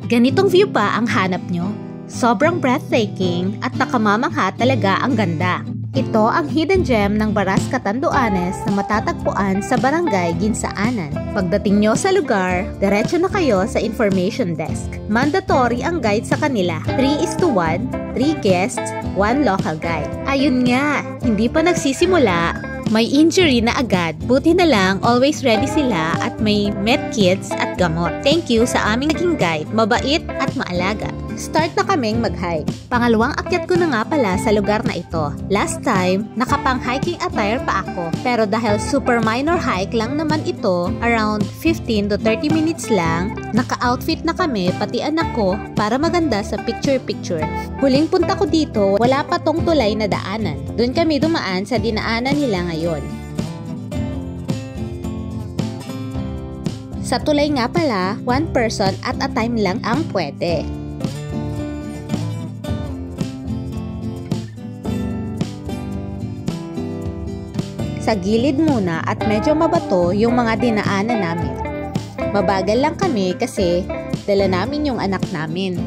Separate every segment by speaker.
Speaker 1: Ganitong view pa ang hanap nyo? Sobrang breathtaking at nakamamangha talaga ang ganda. Ito ang hidden gem ng Baras, Catanduanes na matatagpuan sa Barangay Ginsaanan. Pagdating nyo sa lugar, diretso na kayo sa information desk. Mandatory ang guide sa kanila. 3:1, 3 guests, 1 local guide. Ayun nga, hindi pa nagsisimula, may injury na agad. Buti na lang, always ready sila at may medkits at gamot. Thank you sa aming naging guide, mabait at maalaga. Start na kaming mag-hike. Pangalawang akyat ko na nga pala sa lugar na ito. Last time, nakapang hiking attire pa ako. Pero dahil super minor hike lang naman ito, around 15 to 30 minutes lang, naka-outfit na kami pati anak ko para maganda sa picture-picture. Huling punta ko dito, wala pa tong tulay na daanan. Doon kami dumaan sa dinaanan nila ngayon. Sa tulay nga pala, 1 person at a time lang ang pwede. Sa gilid muna at medyo mabato yung mga dinaanan namin. Mabagal lang kami kasi dala namin yung anak namin.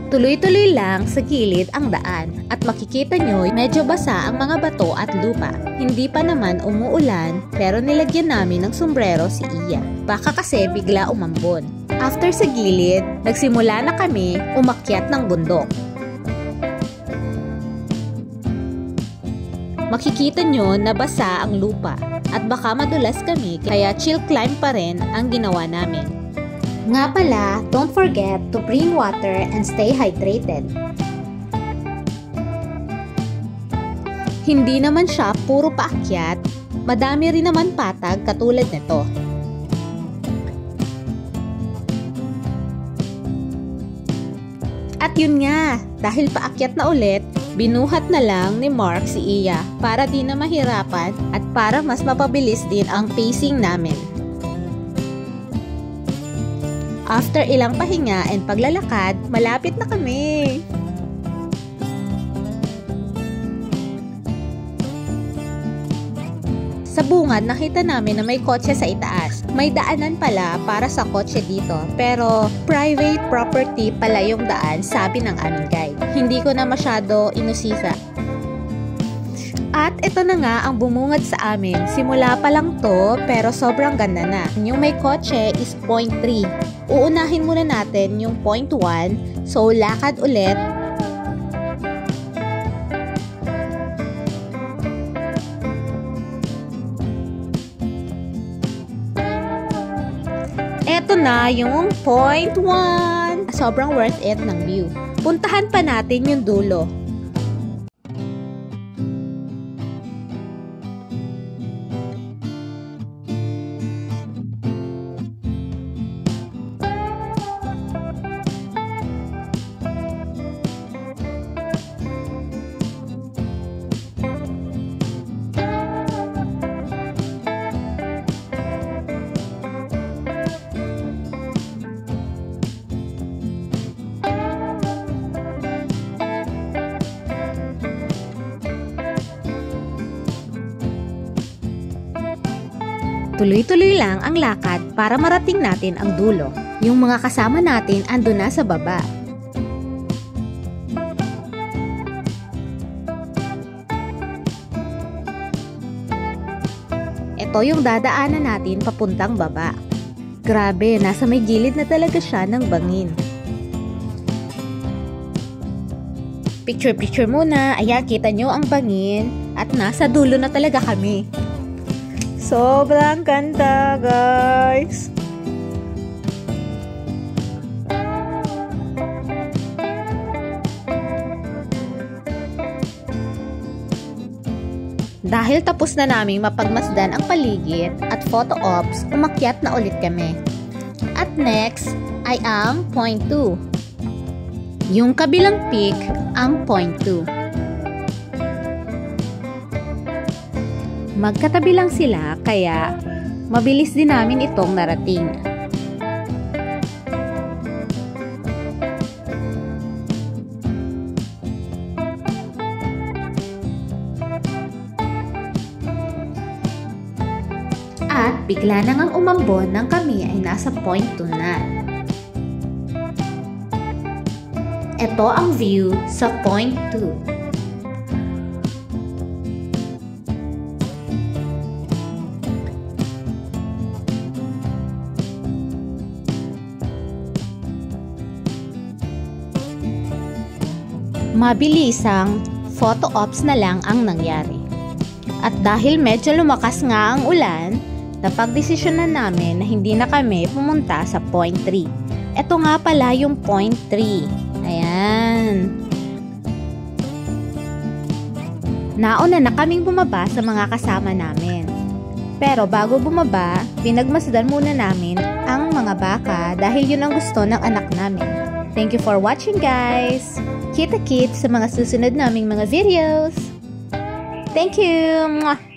Speaker 1: Tuloy-tuloy lang sa gilid ang daan at makikita nyo medyo basa ang mga bato at lupa. Hindi pa naman umuulan pero nilagyan namin ng sombrero si Iya. Baka kasi bigla umambon. After sa gilid, nagsimula na kami umakyat ng bundok. Makikita nyo na basa ang lupa at baka madulas kami kaya chill climb pa rin ang ginawa namin. Nga pala, don't forget to bring water and stay hydrated. Hindi naman siya puro paakyat, madami rin naman patag katulad nito. At yun nga, dahil paakyat na ulit, binuhat na lang ni Mark si Iya para di na mahirapan at para mas mapabilis din ang pacing namin. After ilang pahinga and paglalakad, malapit na kami. Sa bungad, nakita namin na may kotse sa itaas. May daanan pala para sa kotse dito, pero private property pala yung daan, sabi ng aming guide. Hindi ko na masyado inusisa. At ito na nga ang bumungad sa amin. Simula pa lang to, pero sobrang ganda na. Yung may kotse is 0.3. Uunahin muna natin yung 0.1. So, lakad ulit. Eto na yung 0.1. Sobrang worth it ng view. Puntahan pa natin yung dulo. Tuloy-tuloy lang ang lakad para marating natin ang dulo. Yung mga kasama natin andun na sa baba. Ito yung dadaanan natin papuntang baba. Grabe, nasa may gilid na talaga siya ng bangin. Picture-picture muna. Ayan, kita nyo ang bangin at nasa dulo na talaga kami. Sobrang ganda, guys! Dahil tapos na naming mapagmasdan ang paligid at photo ops, umakyat na ulit kami. At next ay ang 0.2. Yung kabilang peak ang 0.2. Magkatabi lang sila kaya mabilis din namin itong narating. At bigla na ngang umambon nang kami ay nasa point 2 na. Ito ang view sa point 2. Mabilisang photo ops na lang ang nangyari. At dahil medyo lumakas nga ang ulan, napagdesisyonan namin na hindi na kami pumunta sa point 3. Ito nga pala yung point 3. Ayan. Nauna na kaming bumaba sa mga kasama namin. Pero bago bumaba, pinagmasdan muna namin ang mga baka dahil yun ang gusto ng anak namin. Thank you for watching, guys! Kita-kits sa mga susunod naming mga videos! Thank you! Mwah!